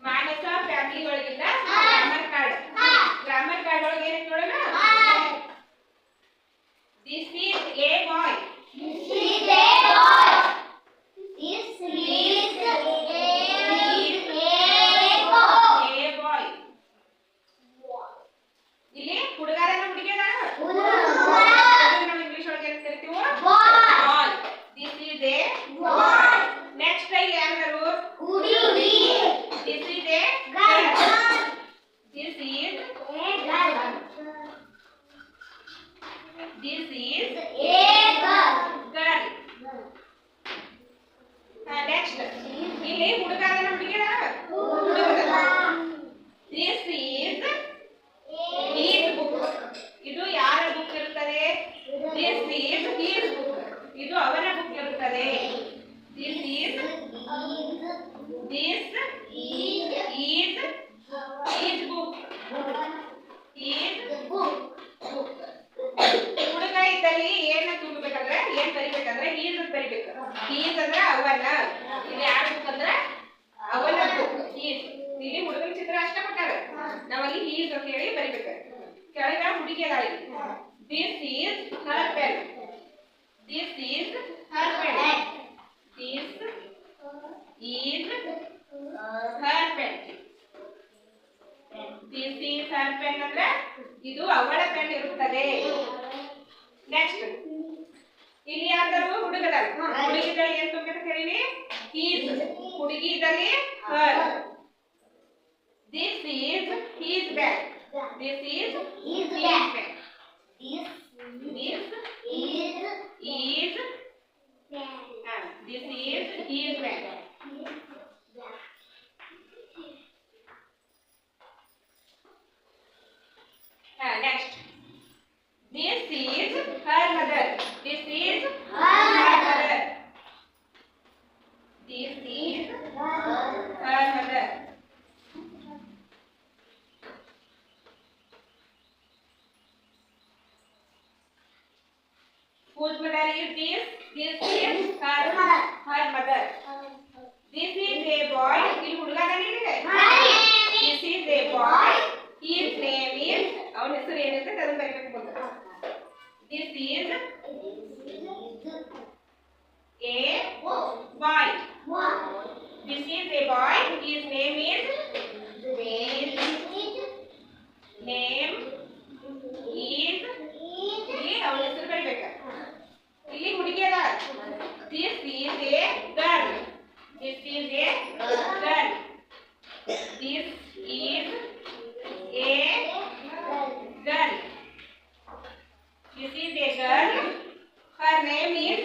ಮಾನಸ family ಒಳಗಿಂದ grammar card. Grammar card ಒಳಗೆ ಏನಕ್ಕೆ ನೋಡೋಣ? This is a boy. This is a boy. This is a boy. A boy. ಇಲ್ಲಿ ಹುಡುಗರನ್ನ ಹುಡುಗಿಯರ? ನಾವು ಇಂಗ್ಲಿಷ್ ಒಳಗೆ ಏನು ಕರಿತೀವಿ? Boy. This is a boy. Next ಇಲ್ಲಿ ಯಾರು? ಹುಡುಗಿ. This is a girl. This is A girl. This is A girl. girl. Next ಇಲ್ಲಿ ಹುಡುಗರನ್ನ ಹುಡುಗಿಯರ? This is his book. ಇದು ಯಾರ ಬುಕ್ ಇರುತ್ತದೆ? This is his book. ಇದು ಅವನ ಬುಕ್ ಇರುತ್ತದೆ. This is his book. His book. ಹುಡುಗ ಇದ್ದಲ್ಲಿ ಏನ ತುಂಬಬೇಕಂದ್ರೆ ಏನ್ ಬರಿಬೇಕಂದ್ರೆ ಹೀಸ್ ಬರಿಬೇಕು. ಹೀಸ್ ಅಂದ್ರೆ ಅವನ. ಇಲ್ಲಿ ಯಾರ ಬುಕ್ ಅಂದ್ರೆ ಅವನ ಬುಕ್. ಹೀಸ್ ಇಲ್ಲಿ ಹುಡುಗನ ಚಿತ್ರ ಅಷ್ಟೇ ಕೊಟ್ಟಾರ. ನಾವಲ್ಲಿ ಹೀಸ್ ಅಂತ ಹೇಳಿ ಬರಿಬೇಕು. ಕೆಳಗ ಹುಡುಗಿ ಅದಾಳ. This is her pen. This is her pen. This is her pen. This is her pen ಅಂದ್ರೆ ಇದು ಅವಳ ಪೆನ್ ಇರುತ್ತದೆ. ನೆಕ್ಸ್ಟ್ ಇಲ್ಲಿ ಯಾರು ಹುಡುಗದಾರ? ಹುಡುಗಿದಲ್ಲಿ ಏನ್ ತುಂಬಬೇಕು ಹೇಳಿ? ಹೀಸ್. ಹುಡುಗಿ ಇದ್ದಲ್ಲಿ ಹರ್. This is his bag. This is His his bag. bag. This This is is this is his bag. Next. This is her mother. This is her mother. This is her mother. Whose mother is this? This is her mother. This is a boy. ಇಲ್ಲಿ ಹುಡುಗ ಅದಾನಿದೆ. This is a boy. His name is ಅವನ ಹೆಸರು ಏನಿರ್ತದೆ ಅದನ್ನ ಬರೀಬೇಕು ಮುಂದೆ. This is a boy. This is a boy. His name is ಇಲ್ಲಿ ಅವನ ಹೆಸರು ಬರೀಬೇಕು. ಇಲ್ಲಿ ಹುಡುಗಿ ಅದ. This is a girl. This is a girl. This is a girl. This is a girl. Her name is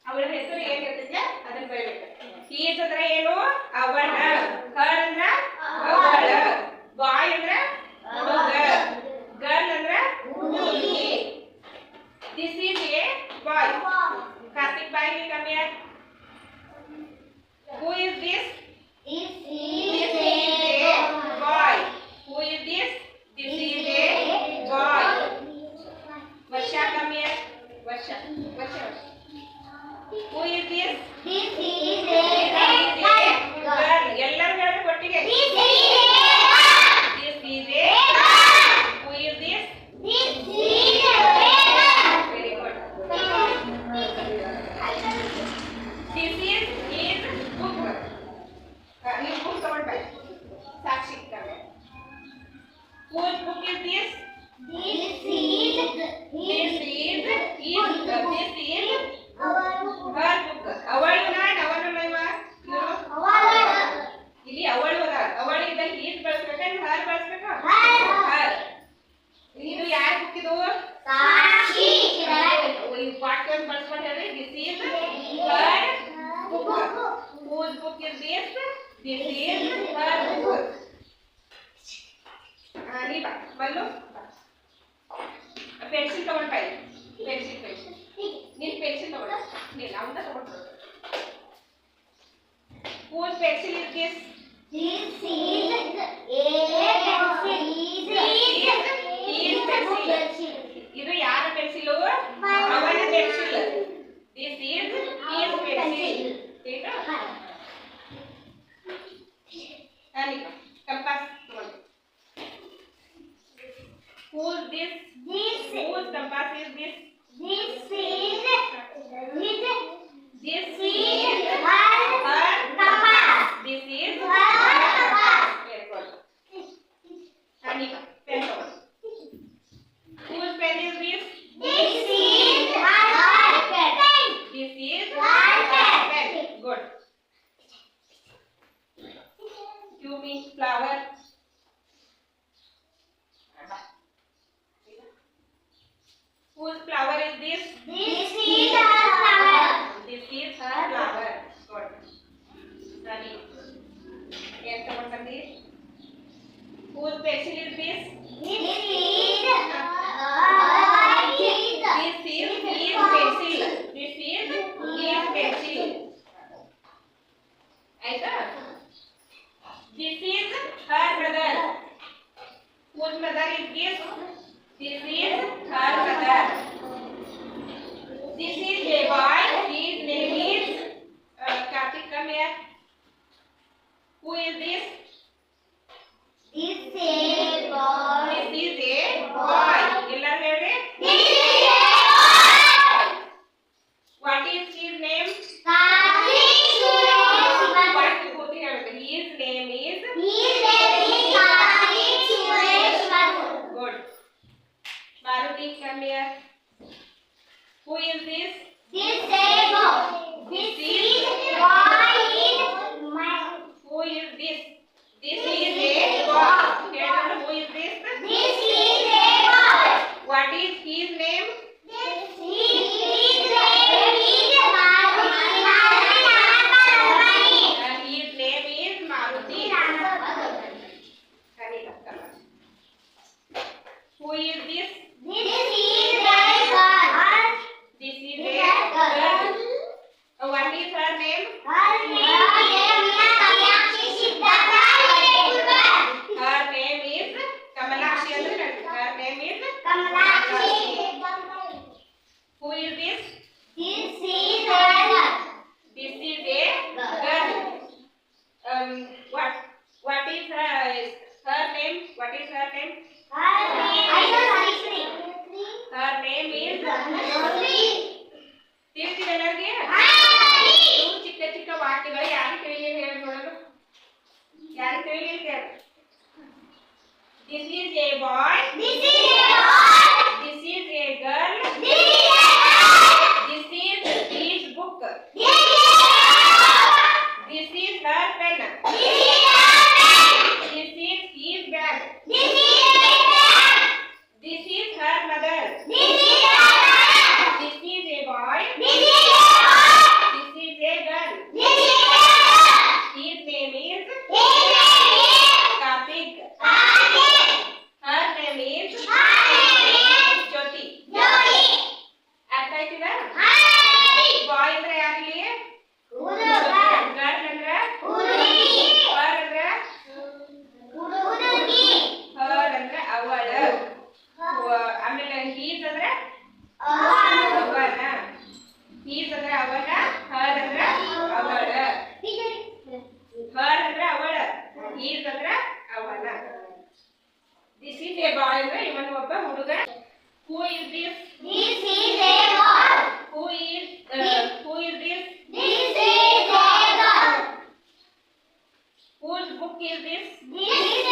ಅವಳ ಹೆಸರು ಏನಿರ್ತೈತೆ ಅದನ್ನ ಬರೀಬೇಕು. His ಅಂದ್ರೆ ಏನು? ಅವನ. Her ಅಂದ್ರ ಅವಳ. Boy ಅಂದ್ರ ಹುಡುಗ. Girl ಅಂದ್ರ ಹುಡುಗಿ. This is a boy. Karthik bhai will come here. Who is this? This This is is a boy. Who is this? This is a boy. Varsha, come here. Varsha. Who is this? This is This is a girl. girl. ಎಲ್ಲರೂ ಹೇಳ್ಬೇಕು ಒಟ್ಟಿಗೆ. This is This is a Who is this? This is Very good. This is his book. His book covered by Sakshi covered. Whose book is this? This is This is her book. ಅವಳು ನಾನು ಅವನು ಇಲ್ಲಿ ಅವಳು ಅದ. ಅವಳಿದ್ದಲ್ಲಿ is ಬಳಸ್ಬೇಕ ಹರ್ ಬಳಸ್ಬೇಕ? ಹರ್. ಇದು ಯಾರ book ಇದು? ಈ ವಾಕ್ಯ ಬಳಸ್ಕೊಂಡು ಹೇಳಿ. This is her book. Whose book is this? This is her book. ನೀ ಬಾ ಬಲ್ಲು ಪೆನ್ಸಿಲ್ ತಗೊಂಡ್ ಬೈ. ಪೆನ್ಸಿಲ್ ನೀನ್ ಪೆನ್ಸಿಲ್ ತಗೊಂಡ ನೀನ್ ಅವಂತ ತಗೊಂಡು. Whose pencil is this? This is His pencil. ಇದು ಯಾರ ಪೆನ್ಸಿಲ್? ಅವನ pencil. This Disable. This is boy in my. Who is this? This is a boy. Here, who is this? This is a boy. What is his name? His name is Maruti. His name is Maruti. Who is this? This is a girl. This is a girl. What is her name? Her name is Kamakshi Siddhartha. Her name is Kamalakshi. Her name is Kamakshi. Who is this? This is a girl. This is a girl. What is her name? What is her name? Her name is Sri. Her name is ತಿಳಿಸಿದೆ ಎಲ್ಲರಿಗೆ? ಇವು ಚಿಕ್ಕ ಚಿಕ್ಕ ವಾಕ್ಯಗಳು ಯಾರು ತಿಳಿಲಿಲ್ಲ ಹೇಳಿ ನೋಡೋದು. ಯಾರು ತಿಳಿಲಿಲ್ಲ ಹೇಳಿ. This is a boy. This is a boy. This is a girl. This is a girl. This is his book. This is a This is her pen. This is her pen. This is his bag. This is a bag. This is her mother. This is her mother. This is a boy. This is a boy. This is a girl. This is a girl. His name is His name is Karthik. Karthik. Her name is Her name is Jyoti. Jyoti. ಅರ್ಥ ಆಯ್ತಿದ? Hi. ಬಾಯ್ ಅಂದ್ರೆ ಯಾರಿಲ್ಲಿ? ಹುಡುಗ. Girl ಅಂದ್ರೆ? ಹುಡುಗಿ. ಹರ್ ಅಂದ್ರೆ? ಹುಡುಗಿ. ಹರ್ ಅಂದ್ರೆ ಅವಳ. ಆಮೇಲೆ ಹೀಸ್ ಅಂದ್ರೆ? ಅವನ. ಅವನ. ಹೀಸ್ ಅಂದ್ರೆ ಅವನ, ಹರ್ ಅಂದ್ರೆ ಅವಳ. ಹರ್ ಅಂದ್ರೆ ಅವಳ, ಹೀಸ್ ಅಂದ್ರೆ ಅವನ. ದಿಸ್ ಈಸ್ ಎ ಬಾಯ್ ಅಂದ್ರೆ ಇವನು ಒಬ್ಬ ಹುಡುಗ. Who is this? This is a boy. Who is this? This is a girl. Whose book is this? This is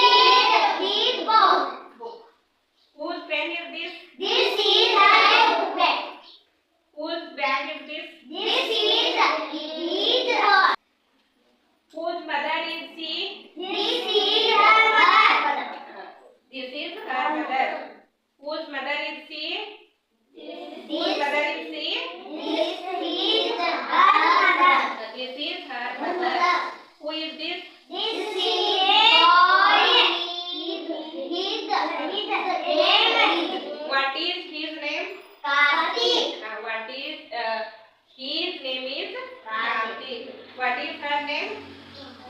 his book. Whose pen is this? This is her book. Whose bag is this? This is his book. Whose mother is she? This is her mother. This is her mother. Whose mother is she? Whose mother is she? This is her mother. This is her mother. Who is this? This is a boy. What is his name? Karthik. What is his name is Karthik. What is her name?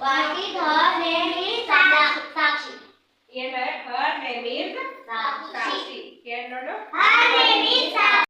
What is her name is Sakshi. Her name is Sakshi. Sakshi. Here nodu. Her name